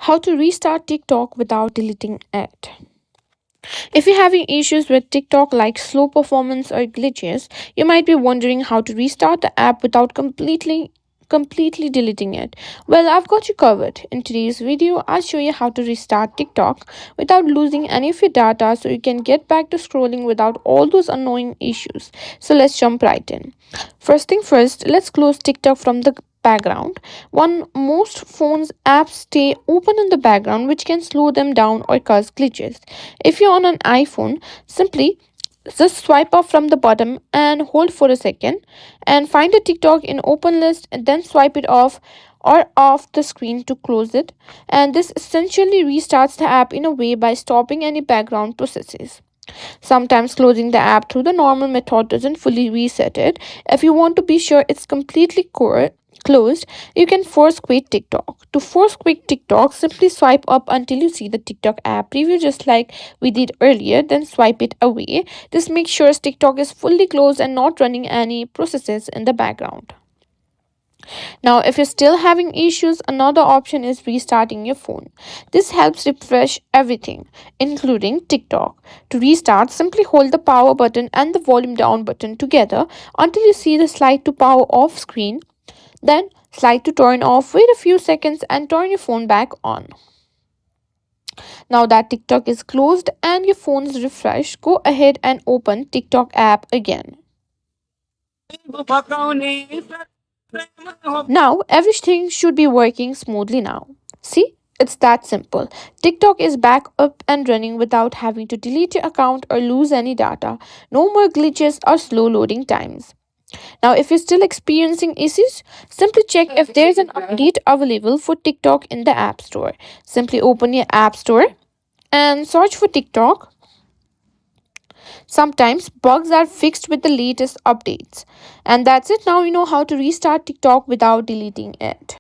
How to restart TikTok without deleting it. If you're having issues with TikTok like slow performance or glitches, you might be wondering how to restart the app without completely deleting it. Well, I've got you covered. In today's video, I'll show you how to restart TikTok without losing any of your data so you can get back to scrolling without all those annoying issues. So let's jump right in. First thing first, let's close TikTok from the background. One most phones apps stay open in the background, which can slow them down or cause glitches. If you're on an iPhone, simply just swipe up from the bottom and hold for a second and find a TikTok in open list and then swipe it off or off the screen to close it, and this essentially restarts the app in a way by stopping any background processes. Sometimes closing the app through the normal method doesn't fully reset it. If you want to be sure it's completely closed, you can force quit TikTok. To force quit TikTok, simply swipe up until you see the TikTok app preview just like we did earlier, then swipe it away. This makes sure TikTok is fully closed and not running any processes in the background. Now, if you're still having issues, another option is restarting your phone. This helps refresh everything, including TikTok. To restart, simply hold the power button and the volume down button together until you see the slide to power off screen. Then slide to turn off, wait a few seconds and turn your phone back on. Now that TikTok is closed and your phone is refreshed, go ahead and open TikTok app again. Now everything should be working smoothly now. See, it's that simple. TikTok is back up and running without having to delete your account or lose any data. No more glitches or slow loading times. Now, if you're still experiencing issues, simply check if there's an update available for TikTok in the App Store. Simply open your App Store and search for TikTok. Sometimes bugs are fixed with the latest updates. And that's it. Now you know how to restart TikTok without deleting it.